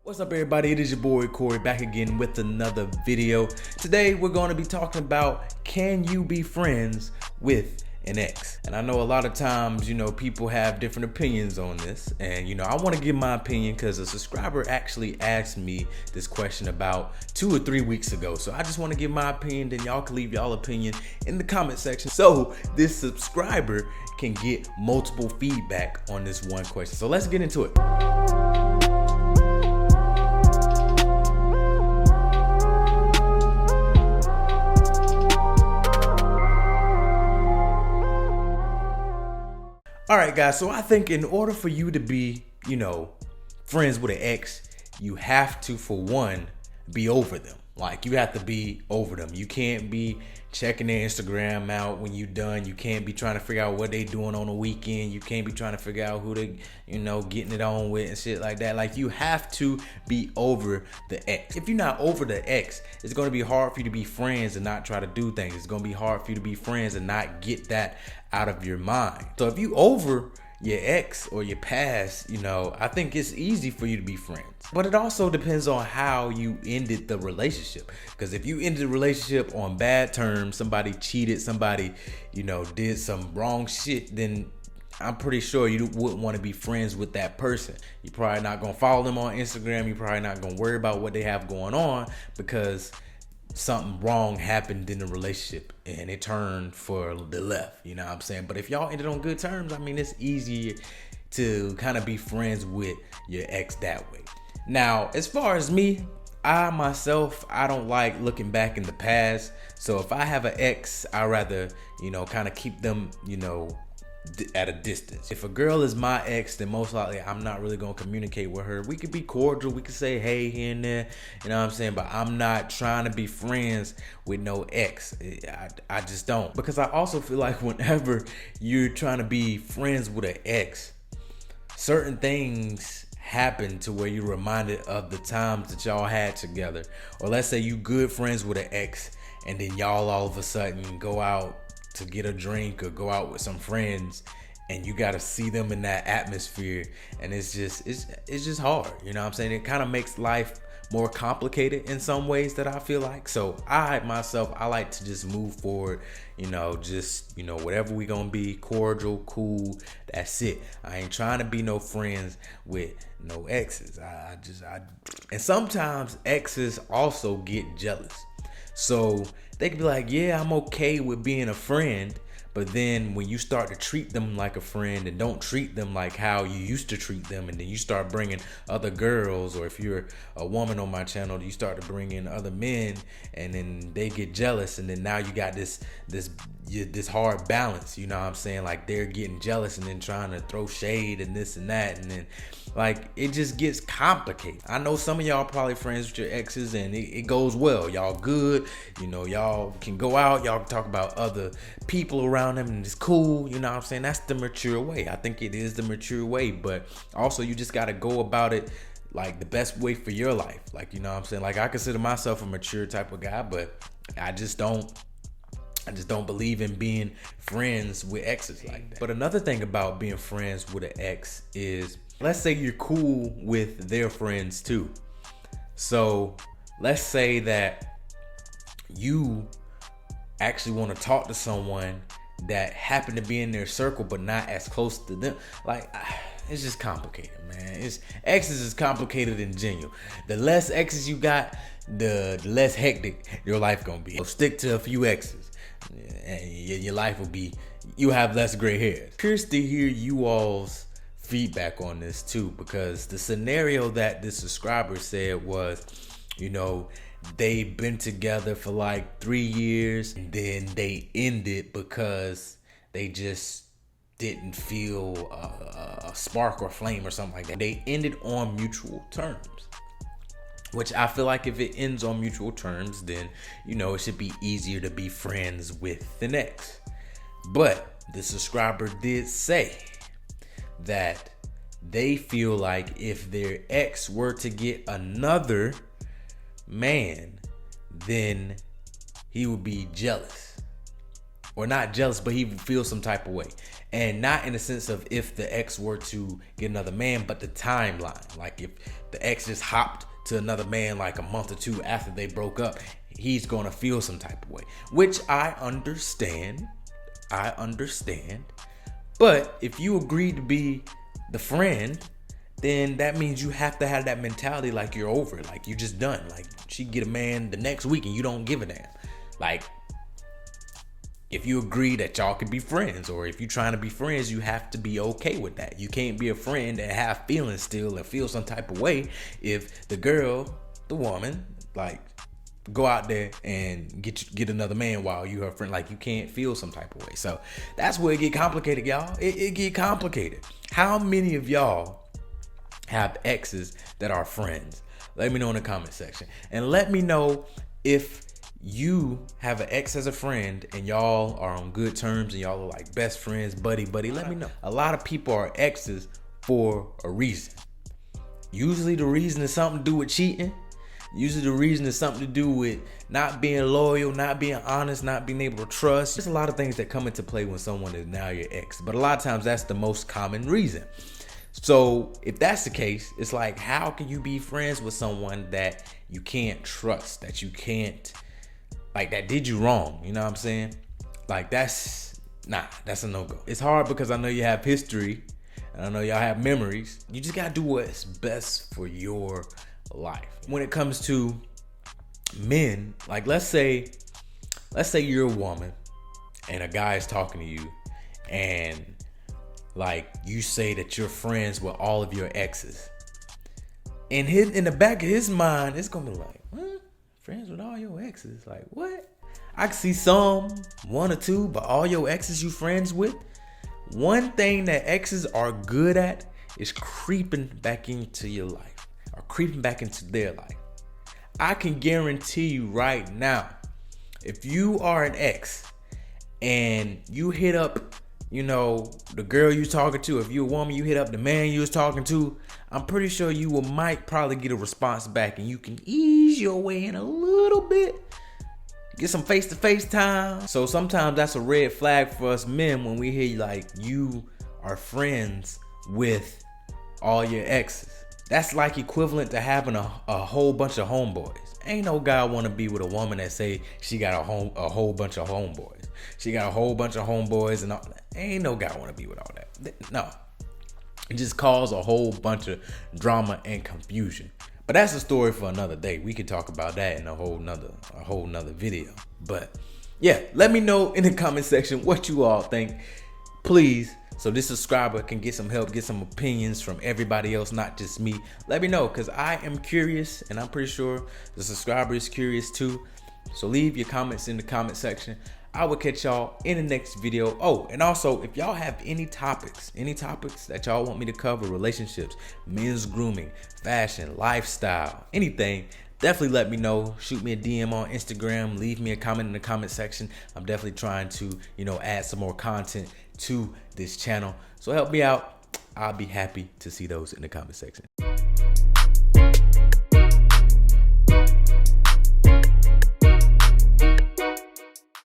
What's up, everybody? It is your boy Corey back again with another video. Today we're going to be talking about, can you be friends with an ex? And I know a lot of times, people have different opinions on this, and I want to give my opinion because a subscriber actually asked me this question about 2 or 3 weeks ago. So I just want to give my opinion, then y'all can leave y'all opinion in the comment section so this subscriber can get multiple feedback on this one question. So let's get into it. All right, guys, so I think in order for you to be, friends with an ex, you have to, for one, be over them. Like, you have to be over them. You can't be checking their Instagram out when you're done. You can't be trying to figure out what they doing on the weekend. You can't be trying to figure out who they, getting it on with and shit like that. Like, you have to be over the ex. If you're not over the ex, it's going to be hard for you to be friends and not try to do things. It's going to be hard for you to be friends and not get that out of your mind. So if you over your ex or your past, I think it's easy for you to be friends. But it also depends on how you ended the relationship. Because if you ended the relationship on bad terms, somebody cheated, somebody, did some wrong shit, then I'm pretty sure you wouldn't want to be friends with that person. You're probably not going to follow them on Instagram. You're probably not going to worry about what they have going on because something wrong happened in the relationship and it turned for the left, you know what I'm saying? But if y'all ended on good terms, it's easier to kind of be friends with your ex that way. Now, as far as me, I don't like looking back in the past. So if I have an ex, I'd rather, kind of keep them, at a distance. If a girl is my ex, then most likely I'm not really gonna communicate with her. We could be cordial, we could say hey here and there, you know what I'm saying? But I'm not trying to be friends with no ex. I just don't. Because I also feel like whenever you're trying to be friends with an ex, certain things happen to where you're reminded of the times that y'all had together. Or let's say you good friends with an ex and then y'all all of a sudden go out to get a drink or go out with some friends and you got to see them in that atmosphere, and it's just hard, you know what I'm saying? It kind of makes life more complicated in some ways that I feel like. So I like to just move forward, whatever we gonna be, cordial, cool, that's it. I ain't trying to be no friends with no exes. And sometimes exes also get jealous. So they could be like, yeah, I'm okay with being a friend. But then when you start to treat them like a friend and don't treat them like how you used to treat them, and then you start bringing other girls, or if you're a woman on my channel, you start to bring in other men, and then they get jealous, and then now you got this hard balance, you know what I'm saying? Like, they're getting jealous and then trying to throw shade and this and that, and then like it just gets complicated. I know some of y'all probably friends with your exes and it goes well. Y'all good, y'all can go out, y'all can talk about other people around them and it's cool, you know what I'm saying? That's the mature way. I think it is the mature way, but also you just got to go about it like the best way for your life. Like, you know what I'm saying? Like, I consider myself a mature type of guy, but I just don't believe in being friends with exes like that. But another thing about being friends with an ex is, let's say you're cool with their friends too. So let's say that you actually want to talk to someone that happened to be in their circle but not as close to them. Like, it's just complicated, man. Exes is complicated in general. The less exes you got, the less hectic your life gonna be. So stick to a few exes and your life will be, you have less gray hairs. Curious to hear you all's feedback on this too, because the scenario that this subscriber said was, they've been together for like 3 years and then they ended because they just didn't feel a spark or flame or something like that. They ended on mutual terms, which I feel like if it ends on mutual terms, then it should be easier to be friends with the next. But the subscriber did say that they feel like if their ex were to get another man, then he would be jealous. Or not jealous, but he would feel some type of way. And not in the sense of if the ex were to get another man, but the timeline. Like if the ex just hopped to another man like a month or two after they broke up, he's gonna feel some type of way, which I understand. But if you agree to be the friend, then that means you have to have that mentality like you're over it, like you're just done. Like she get a man the next week and you don't give a damn. Like if you agree that y'all could be friends, or if you're trying to be friends, you have to be okay with that. You can't be a friend and have feelings still and feel some type of way if the girl, the woman, like go out there and get another man while you her friend. Like you can't feel some type of way. So that's where it get complicated, y'all. It get complicated. How many of y'all have exes that are friends? Let me know in the comment section. And let me know if you have an ex as a friend and y'all are on good terms and y'all are like best friends, buddy. Let me know. A lot of people are exes for a reason. Usually the reason is something to do with cheating. Usually the reason is something to do with not being loyal, not being honest, not being able to trust. There's a lot of things that come into play when someone is now your ex, but a lot of times that's the most common reason. So if that's the case, it's like, how can you be friends with someone that you can't trust, that you can't, like, that did you wrong? You know what I'm saying? Like that's a no-go. It's hard because I know you have history and I know y'all have memories. You just gotta do what's best for your life. When it comes to men, like let's say you're a woman and a guy is talking to you and like you say that you're friends with all of your exes. In the back of his mind, it's gonna be like, huh? Friends with all your exes? Like what? I can see one or two, but all your exes you friends with? One thing that exes are good at is creeping back into your life, or creeping back into their life. I can guarantee you right now, if you are an ex and you hit up, the girl you talking to, if you're a woman, you hit up the man you was talking to, I'm pretty sure you might probably get a response back and you can ease your way in a little bit. Get some face-to-face time. So sometimes that's a red flag for us men when we hear like you are friends with all your exes. That's like equivalent to having a whole bunch of homeboys. Ain't no guy want to be with a woman that say she got a whole bunch of homeboys. She got a whole bunch of homeboys and all that. Ain't no guy want to be with all that. No. It just caused a whole bunch of drama and confusion. But that's a story for another day. We could talk about that in a whole nother video. But yeah, let me know in the comment section what you all think. Please, so this subscriber can get some help, get some opinions from everybody else, not just me. Let me know, because I am curious, and I'm pretty sure the subscriber is curious too. So leave your comments in the comment section. I will catch y'all in the next video. Oh, and also, if y'all have any topics that y'all want me to cover, relationships, men's grooming, fashion, lifestyle, anything, definitely let me know. Shoot me a DM on Instagram. Leave me a comment in the comment section. I'm definitely trying to, add some more content to this channel. So help me out. I'll be happy to see those in the comment section.